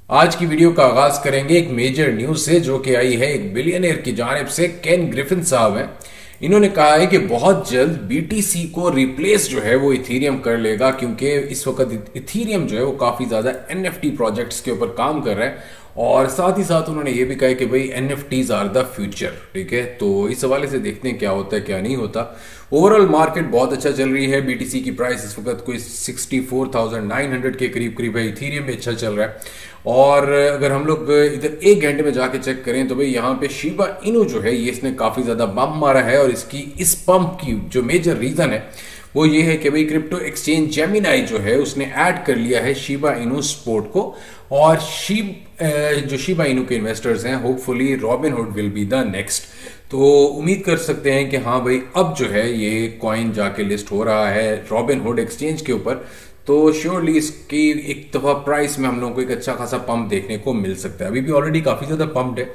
आज की वीडियो का आगाज करेंगे एक मेजर न्यूज से जो कि आई है एक बिलियनियर की जानिब से। केन ग्रिफिन साहब हैं। इन्होंने कहा है कि बहुत जल्द बीटीसी को रिप्लेस जो है वो इथीरियम कर लेगा, क्योंकि इस वक्त इथीरियम जो है वो काफी ज्यादा एनएफटी प्रोजेक्ट्स के ऊपर काम कर रहा है। और साथ ही साथ उन्होंने ये भी कहा कि भाई एनएफटीज आर द फ्यूचर। ठीक है, तो इस हवाले से देखते हैं क्या होता है क्या नहीं होता। ओवरऑल मार्केट बहुत अच्छा चल रही है। बीटीसी की प्राइस इस वक्त कोई 64,900 के करीब करीब है। इथीरियम भी अच्छा चल रहा है। और अगर हम लोग इधर एक घंटे में जाके चेक करें तो भाई यहाँ पे शिबा इनू जो है ये इसने काफी ज्यादा बम्प मारा है। और इसकी इस पंप की जो मेजर रीजन है वो ये है कि भाई क्रिप्टो एक्सचेंज जेमिनाई जो है उसने ऐड कर लिया है शिबा इनू स्पोर्ट को। और जो शिबा इनू के इन्वेस्टर्स हैं, hopefully Robinhood will be the next. तो उम्मीद कर सकते हैं कि हाँ भाई अब जो है ये कॉइन जाके लिस्ट हो रहा है रॉबिनहुड एक्सचेंज के ऊपर। तो श्योरली इसकी एक दफा प्राइस में हम लोगों को एक अच्छा खासा पंप देखने को मिल सकता है। अभी भी ऑलरेडी काफी ज्यादा पंप्ड है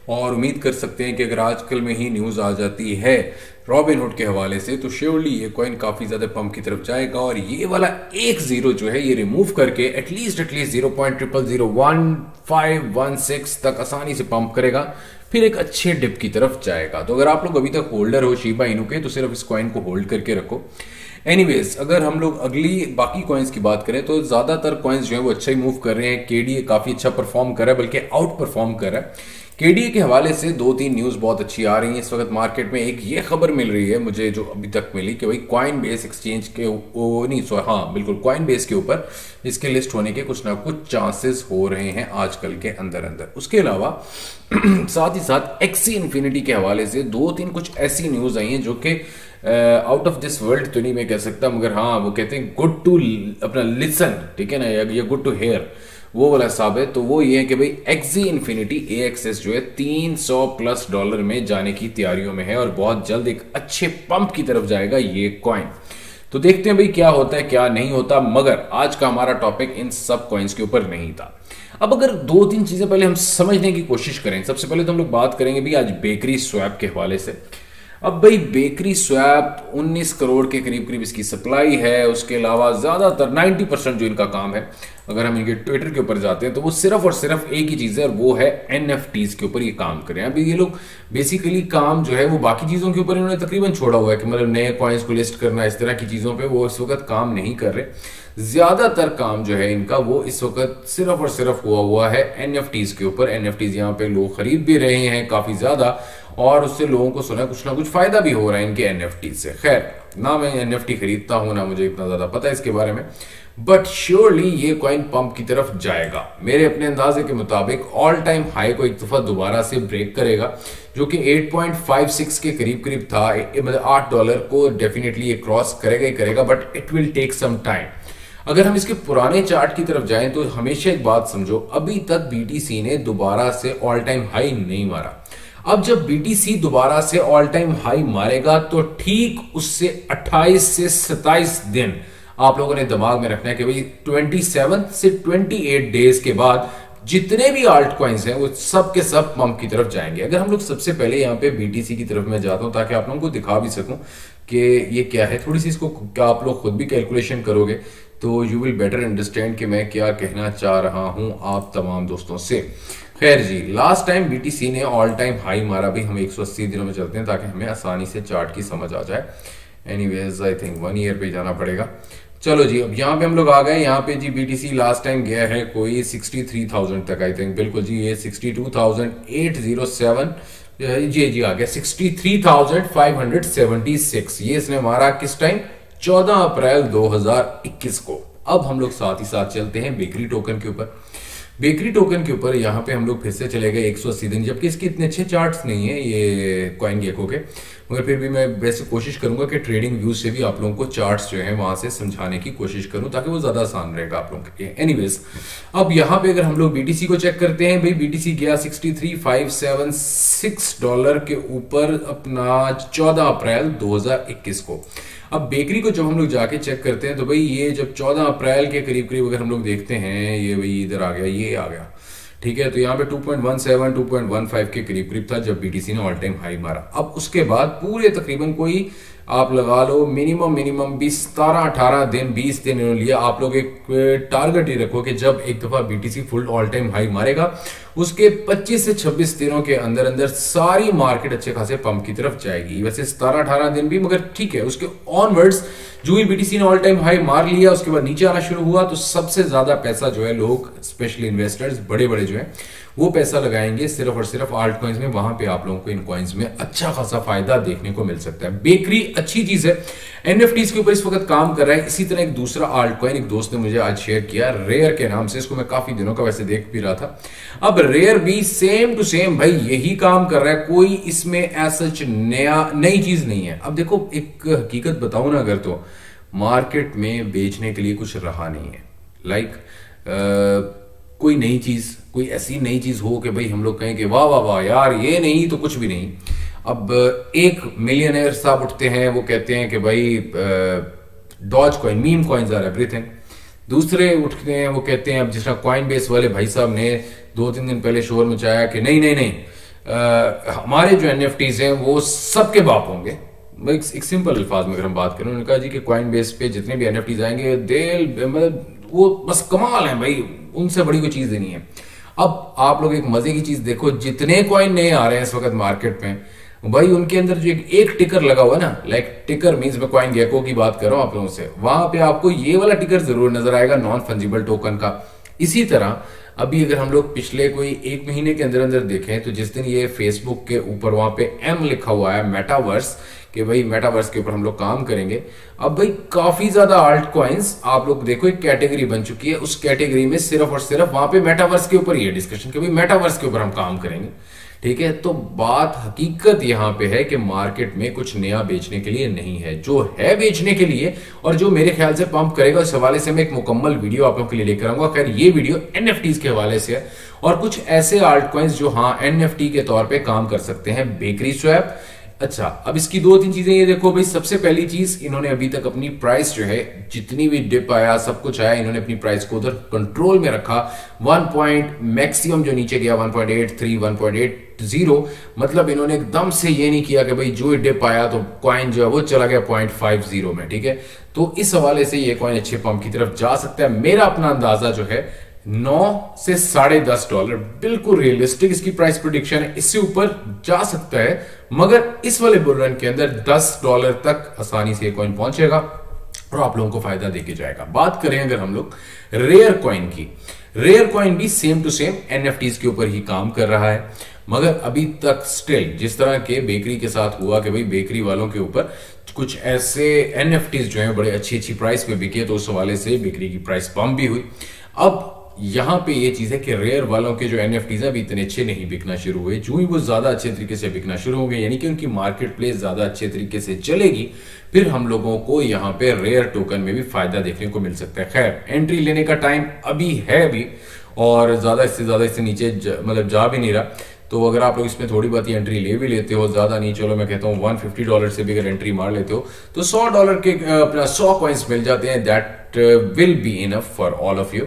और उम्मीद कर सकते हैं कि अगर आजकल में ही न्यूज आ जाती है रॉबिनहुड के हवाले से तो श्योरली ये कॉइन काफी ज्यादा पंप की तरफ जाएगा। और ये वाला एक जीरो जो है ये रिमूव करके एटलीस्ट 0.001516 तक आसानी से पंप करेगा, फिर एक अच्छे डिप की तरफ जाएगा। तो अगर आप लोग अभी तक होल्डर हो शिबा इनू के तो सिर्फ इस कॉइन को होल्ड करके रखो। एनीवेज, अगर हम लोग अगली बाकी कॉइन्स की बात करें तो ज्यादातर कॉइन्स जो है वो अच्छा ही मूव कर रहे हैं। केडीए काफी अच्छा परफॉर्म कर रहा है, बल्कि आउट परफॉर्म कर रहा है। केडीए के हवाले से दो तीन न्यूज बहुत अच्छी आ रही है इस वक्त मार्केट में। एक ये खबर मिल रही है मुझे जो अभी तक मिली कि भाई कॉइन बेस एक्सचेंज के बिल्कुल कॉइन बेस के ऊपर इसके लिस्ट होने के कुछ ना कुछ चांसेस हो रहे हैं आजकल के अंदर अंदर। उसके अलावा साथ ही साथ एक्सी इन्फिनिटी के हवाले से दो तीन कुछ ऐसी न्यूज आई हैं जो कि आउट ऑफ दिस वर्ल्ड तो नहीं मैं कह सकता, मगर हाँ वो कहते हैं गुड टू अपना लिसन, ठीक है ना, या गुड टू हेयर, वो वाला हिसाब है। तो वो ये है कि भाई एक्सी इन्फिनिटी AXS जो है $300+ में जाने की तैयारियों में है और बहुत जल्द एक अच्छे पंप की तरफ जाएगा ये कॉइन। तो देखते हैं भाई क्या होता है क्या नहीं होता। मगर आज का हमारा टॉपिक इन सब कॉइन्स के ऊपर नहीं था। अब अगर दो तीन चीजें पहले हम समझने की कोशिश करें, सबसे पहले तो हम लोग बात करेंगे भी आज बेकरी स्वैप के हवाले से। अब भाई बेकरी स्वैप 19 करोड़ के करीब करीब इसकी सप्लाई है। उसके अलावा ज्यादातर 90% जो इनका काम है, अगर हम इनके ट्विटर के ऊपर जाते हैं तो वो सिर्फ और सिर्फ एक ही चीज है और वो है NFTs के ऊपर ये काम करें। अभी ये लोग बेसिकली काम जो है वो बाकी चीजों के ऊपर इन्होंने तकरीबन छोड़ा हुआ है कि मतलब नए कॉइन्स को लिस्ट करना, इस तरह की चीजों पे वो इस वक्त काम नहीं कर रहे। ज्यादातर काम जो है इनका वो इस वक्त सिर्फ और सिर्फ हुआ है NFTs के ऊपर। NFTs यहाँ पे लोग खरीद भी रहे हैं काफी ज्यादा और उससे लोगों को सुना कुछ ना कुछ फायदा भी हो रहा है इनके NFTs से। खैर, ना मैं NFT खरीदता हूं ना मुझे इतना ज्यादा पता है इसके बारे में, बट श्योरली ये कॉइन पंप की तरफ जाएगा। मेरे अपने अंदाजे के मुताबिक ऑल टाइम हाई को एक दफा दोबारा से ब्रेक करेगा, जो कि 8.56 के करीब करीब था। मतलब $8 को डेफिनेटली ये क्रॉस करेगा ही करेगा, but it will take some time. अगर हम इसके पुराने चार्ट की तरफ जाएं तो हमेशा एक बात समझो, अभी तक BTC ने दोबारा से ऑल टाइम हाई नहीं मारा। अब जब BTC दोबारा से ऑल टाइम हाई मारेगा तो ठीक उससे 28 से 27 दिन आप लोगों ने दिमाग में रखना है कि भाई 27 से 28 डेज के बाद जितने भी आल्ट कॉइन्स हैं वो सब के सब पंप की तरफ जाएंगे। अगर हम लोग सबसे पहले यहाँ पे BTC की तरफ मैं जाता हूं ताकि आप लोगों को दिखा भी सकूं कि ये क्या है, थोड़ी सी इसको क्या आप लोग खुद भी कैलकुलेशन करोगे तो यू विल बेटर अंडरस्टैंड कि मैं क्या कहना चाह रहा हूं आप तमाम दोस्तों से। खैर जी, लास्ट टाइम BTC ने ऑल टाइम हाई मारा भी। हम 180 दिनों में चलते हैं ताकि हमें आसानी से चार्ट की समझ आ जाए। एनीवेज, आई थिंक 1 ईयर पे जाना पड़ेगा। चलो जी, अब यहाँ पे हम लोग आ गए। यहाँ पे जी BTC लास्ट टाइम गया है कोई 63,000 तक, आई थिंक। बिल्कुल जी, ये 62,807 जी आ गया 63,576। ये इसने मारा किस टाइम? 14 अप्रैल 2021 को। अब हम लोग साथ ही साथ चलते हैं बेकरी टोकन के ऊपर। बेकरी टोकन के ऊपर यहाँ पे हम लोग फिर से चले गए 180 दिन, जबकि इसके इतने अच्छे चार्ट्स नहीं है ये कॉइन गेको के, मगर फिर भी मैं वैसे कोशिश करूंगा कि ट्रेडिंग व्यू से भी आप लोगों को चार्ट्स जो है वहां से समझाने की कोशिश करूं ताकि वो ज्यादा आसान रहेगा आप लोगों के लिए। एनीवेज, अब यहाँ पे अगर हम लोग BTC को चेक करते हैं, भाई BTC गया $63,576 के ऊपर अपना 14 अप्रैल 2021 को। अब बेकरी को जब हम लोग जाके चेक करते हैं तो भाई ये जब 14 अप्रैल के करीब करीब अगर हम लोग देखते हैं, ये भाई इधर आ गया, ये आ गया, ठीक है। तो यहाँ पे 2.17 2.15 के करीब करीब था जब BTC ने ऑल टाइम हाई मारा। अब उसके बाद पूरे तकरीबन कोई आप लगा लो मिनिमम 17-18 दिन 20 दिन इन्होंने लिया। आप लोग एक टारगेट ही रखो कि जब एक दफा BTC full all time high मारेगा उसके 25 से 26 दिनों के अंदर अंदर सारी मार्केट अच्छे खासे पंप की तरफ जाएगी। वैसे 17-18 दिन भी, मगर ठीक है, उसके ऑनवर्ड्स जो ही बीटीसी ने ऑल टाइम हाई मार लिया उसके बाद नीचे आना शुरू हुआ तो सबसे ज्यादा पैसा जो है लोग, स्पेशली इन्वेस्टर्स बड़े बड़े जो है, वो पैसा लगाएंगे सिर्फ और सिर्फ आल्ट कॉइन्स में। वहां पे आप लोगों को इन कॉइन्स में अच्छा खासा फायदा देखने को मिल सकता है। बेकरी अच्छी चीज है, एनएफटीज के ऊपर इस वक्त काम कर रहा है। इसी तरह एक दूसरा आल्ट कॉइन एक दोस्त ने मुझे आज शेयर किया, रेयर के नाम से। इसको मैं काफी दिनों का वैसे देख भी रहा था। अब रेयर भी सेम टू सेम भाई यही काम कर रहा है, कोई इसमें ऐसा नई चीज नहीं है। अब देखो एक हकीकत बताऊं ना, अगर तो मार्केट में बेचने के लिए कुछ रहा नहीं है, कोई नई चीज, कोई ऐसी नई चीज हो कि भाई हम लोग कहें कि वाह वाह वाह यार ये नहीं तो कुछ भी नहीं। अब एक मिलियनर साहब उठते हैं, वो कहते हैं कि भाई Doge coin, meme coins are everything. दूसरे उठते हैं, वो कहते हैं, अब जिस तरह कॉइन बेस वाले भाई साहब ने 2-3 दिन पहले शोर मचाया कि नहीं नहीं नहीं, हमारे जो एनएफटीज हैं वो सबके बाप होंगे। एक सिंपल अल्फाज में अगर हम बात करें, उन्होंने कहा जी कि कॉइन बेस पे जितने भी एनएफटीज आएंगे मतलब वो बस कमाल है भाई, उनसे बड़ी कोई चीज नहीं है। अब आप लोग एक मजे की चीज देखो, जितने कॉइन नए आ रहे हैं इस वक्त मार्केट में भाई, उनके अंदर जो एक टिकर लगा हुआ है ना, लाइक टिकर मींस मैं कॉइन गेको की बात कर रहा हूं आप लोगों से, वहां पे आपको ये वाला टिकर जरूर नजर आएगा, नॉन फंजिबल टोकन का। इसी तरह अभी अगर हम लोग पिछले कोई 1 महीने के अंदर अंदर देखें तो जिस दिन ये फेसबुक के ऊपर वहां पे एम लिखा हुआ है, मेटावर्स, कि भाई मेटावर्स के ऊपर हम लोग काम करेंगे। अब भाई काफी ज्यादा आल्ट कॉइन्स आप लोग देखो एक कैटेगरी बन चुकी है, उस कैटेगरी में सिर्फ और सिर्फ वहां पे मेटावर्स के ऊपर ये डिस्कशन कि भाई मेटावर्स के ऊपर हम काम करेंगे। ठीक है, तो बात हकीकत यहां पे है कि मार्केट में कुछ नया बेचने के लिए नहीं है। जो है बेचने के लिए और जो मेरे ख्याल से पंप करेगा, उस हवाले से मैं एक मुकम्मल वीडियो आप लोगों के लिए लेकर आऊंगा। खैर ये वीडियो एनएफटीज के हवाले से है और कुछ ऐसे आल्ट कॉइन्स जो हाँ एनएफटी के तौर पे काम कर सकते हैं, बेकरी स्वैप। अच्छा, अब इसकी 2-3 चीजें ये देखो भाई। सबसे पहली चीज, इन्होंने अभी तक अपनी प्राइस जो है, जितनी भी डिप आया सब कुछ आया, इन्होंने अपनी प्राइस को उधर कंट्रोल में रखा। 1 पॉइंट मैक्सिमम जो नीचे गया 1.83 1.80, मतलब इन्होंने एकदम से ये नहीं किया कि भाई जो डिप आया तो कॉइन जो है वो चला गया 0.50 में। ठीक है, तो इस हवाले से ये कॉइन अच्छे पंप की तरफ जा सकता है। मेरा अपना अंदाजा जो है 9 से $10.5 बिल्कुल रियलिस्टिक इसकी प्राइस प्रेडिक्शन है। इससे ऊपर जा सकता है, मगर इस वाले बुल रन के अंदर $10 तक आसानी से कॉइन पहुंचेगा और आप लोगों को फायदा देके जाएगा। बात करें अगर हम लोग रेयर कॉइन की, रेयर कॉइन भी सेम टू सेम एनएफटीज के ऊपर ही काम कर रहा है, मगर अभी तक स्टिल जिस तरह के बेकरी के साथ हुआ कि भाई बेकरी वालों के ऊपर कुछ ऐसे एनएफटीज जो हैं बड़े अच्छी प्राइस पे बिके, तो उस हवाले से बेकरी की प्राइस पंप भी हुई। अब यहां पे ये चीज है कि रेयर वालों के जो एनएफटीज हैं अभी इतने अच्छे नहीं बिकना शुरू हुए। जो ही वो ज्यादा अच्छे तरीके से बिकना शुरू होंगे, यानी कि उनकी मार्केट प्लेस ज्यादा अच्छे तरीके से चलेगी, फिर हम लोगों को यहाँ पे रेयर टोकन में भी फायदा देखने को मिल सकता है। खैर एंट्री लेने का टाइम अभी है अभी, और ज्यादा इससे नीचे मतलब जा भी नहीं रहा। तो अगर आप लोग इसमें थोड़ी बहुत ही एंट्री ले भी लेते हो, ज्यादा नहीं, चलो मैं कहता हूँ $150 से भी अगर एंट्री मार लेते हो तो $100 के अपना 100 कॉइन्स मिल जाते हैं। That will be enough for all of you.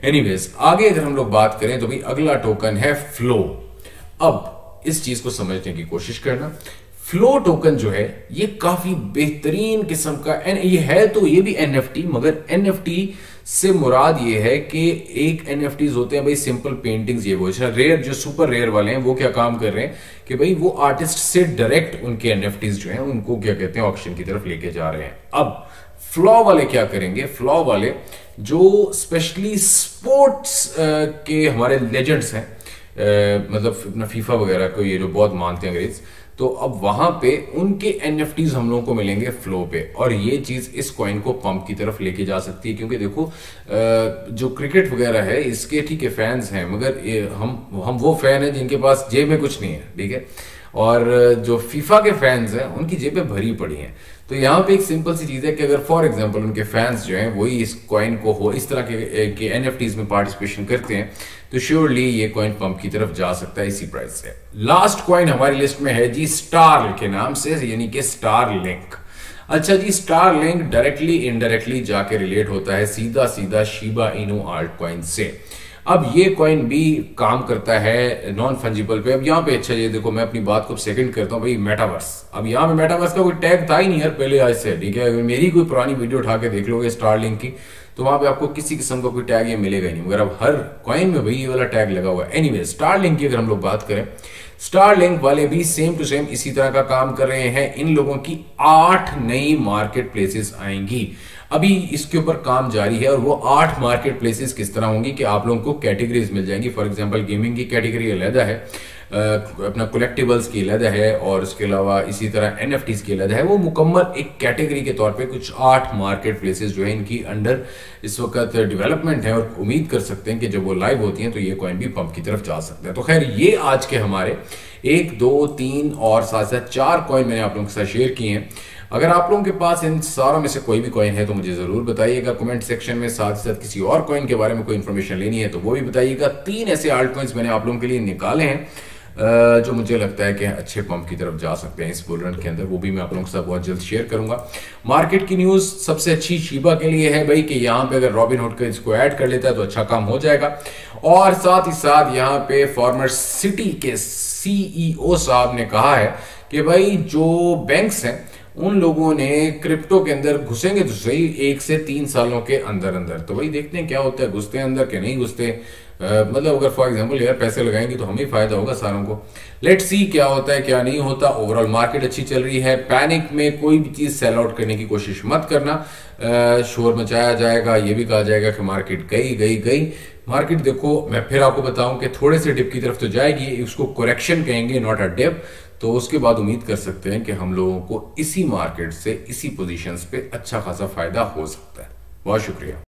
Anyways, आगे अगर हम लोग बात करें तो भाई अगला टोकन है फ्लो। अब इस चीज को समझने की कोशिश करना, फ्लो टोकन जो है ये काफी बेहतरीन किस्म का ये है, तो ये भी एनएफटी, मगर एनएफटी से मुराद ये है कि एक एनएफटीज होते हैं भाई सिंपल पेंटिंग्स, ये वो रेयर जो सुपर रेयर वाले हैं वो क्या काम कर रहे हैं कि भाई वो आर्टिस्ट से डायरेक्ट उनके एनएफटीज जो हैं उनको क्या कहते हैं ऑक्शन की तरफ लेके जा रहे हैं। अब फ्लॉ वाले क्या करेंगे, फ्लॉ वाले जो स्पेशली स्पोर्ट्स के हमारे लेजेंड्स हैं, मतलब अपना फीफा वगैरह को ये जो बहुत मानते हैं अंग्रेज, तो अब वहां पे उनके एनएफटीज हम लोगों को मिलेंगे फ्लो पे, और ये चीज इस कॉइन को पंप की तरफ लेके जा सकती है। क्योंकि देखो जो क्रिकेट वगैरह है इसके ठीक है फैंस हैं, मगर हम वो फैन हैं जिनके पास जेब में कुछ नहीं है, ठीक है, और जो फीफा के फैंस हैं उनकी जेबें भरी पड़ी हैं। तो यहाँ पे एक सिंपल सी चीज है कि अगर फॉर एग्जांपल उनके फैंस जो हैं वही इस कॉइन को हो इस तरह के एनएफटीज में पार्टिसिपेशन करते हैं, तो श्योरली ये कॉइन पंप की तरफ जा सकता है इसी प्राइस से। लास्ट कॉइन हमारी लिस्ट में है जी स्टार के नाम से, यानी कि स्टार लिंक। अच्छा जी, स्टार लिंक डायरेक्टली इनडायरेक्टली जाके रिलेट होता है सीधा सीधा शिबा इनू आल्ट कॉइन से। अब ये कॉइन भी काम करता है नॉन फंजिबल पे। अब यहाँ पे अच्छा ये देखो, मैं अपनी बात को सेकंड करता हूँ भाई, मेटावर्स। अब यहाँ पे मेटावर्स का कोई टैग था ही नहीं यार पहले आज से, ठीक है। मेरी कोई पुरानी वीडियो उठा के देख लोगे स्टारलिंक की, तो वहां पे आपको किसी किस्म का कोई टैग ये मिलेगा ही नहीं, मगर अब हर कॉइन में भाई ये वाला टैग लगा हुआ है। एनीवे, स्टारलिंक की अगर हम लोग बात करें, स्टारलिंक वाले भी सेम टू सेम इसी तरह का काम कर रहे हैं। इन लोगों की 8 नई मार्केट प्लेसेस आएंगी, अभी इसके ऊपर काम जारी है। और वो 8 मार्केट प्लेसेस किस तरह होंगी कि आप लोगों को कैटेगरीज मिल जाएंगी। फॉर एग्जांपल गेमिंग की कैटेगरी अलहदा है, अपना कलेक्टिबल्स की अलहदा है, और उसके अलावा इसी तरह एनएफटीज की अलहदा है। वो मुकम्मल एक कैटेगरी के तौर पे कुछ 8 मार्केट प्लेसेस जो है इनकी अंडर इस वक्त डेवलपमेंट है, और उम्मीद कर सकते हैं कि जब वो लाइव होती हैं तो ये कॉइन भी पंप की तरफ जा सकते हैं। तो खैर, ये आज के हमारे 1, 2, 3 और साथ साथ 4 कॉइन मैंने आप लोगों के साथ शेयर किए हैं। अगर आप लोगों के पास इन सारों में से कोई भी कॉइन है तो मुझे जरूर बताइएगा कमेंट सेक्शन में। साथ साथ किसी और कॉइन के बारे में कोई इन्फॉर्मेशन लेनी है तो वो भी बताइएगा। 3 ऐसे आल्ट कॉइन्स मैंने आप लोगों के लिए निकाले हैं जो मुझे लगता है कि अच्छे पंप की तरफ जा सकते हैं इस बुल रन के अंदर, वो भी मैं आप लोगों के साथ बहुत जल्द शेयर करूंगा। मार्केट की न्यूज सबसे अच्छी शीबा के लिए है भाई कि यहाँ पे अगर रॉबिनहुड का इसको ऐड कर लेता है तो अच्छा काम हो जाएगा। और साथ ही साथ यहाँ पे फॉर्मर सिटी के CEO साहब ने कहा है कि भाई जो बैंक्स हैं उन लोगों ने क्रिप्टो के अंदर घुसेंगे तो सही 1 से 3 सालों के अंदर अंदर। तो भाई देखते हैं क्या होता है, घुसते हैं अंदर के नहीं घुसते। मतलब अगर फॉर एग्जांपल यार पैसे लगाएंगे तो हमें फायदा होगा सारों को। लेट्स सी क्या होता है क्या नहीं होता। ओवरऑल मार्केट अच्छी चल रही है, पैनिक में कोई भी चीज सेल आउट करने की कोशिश मत करना। शोर मचाया जाएगा, ये भी कहा जाएगा कि मार्केट गई। मार्केट देखो, मैं फिर आपको बताऊं कि थोड़े से डिप की तरफ तो जाएगी, उसको करेक्शन कहेंगे, नॉट अ डिप। तो उसके बाद उम्मीद कर सकते हैं कि हम लोगों को इसी मार्केट से इसी पोजीशंस पे अच्छा खासा फायदा हो सकता है। बहुत शुक्रिया।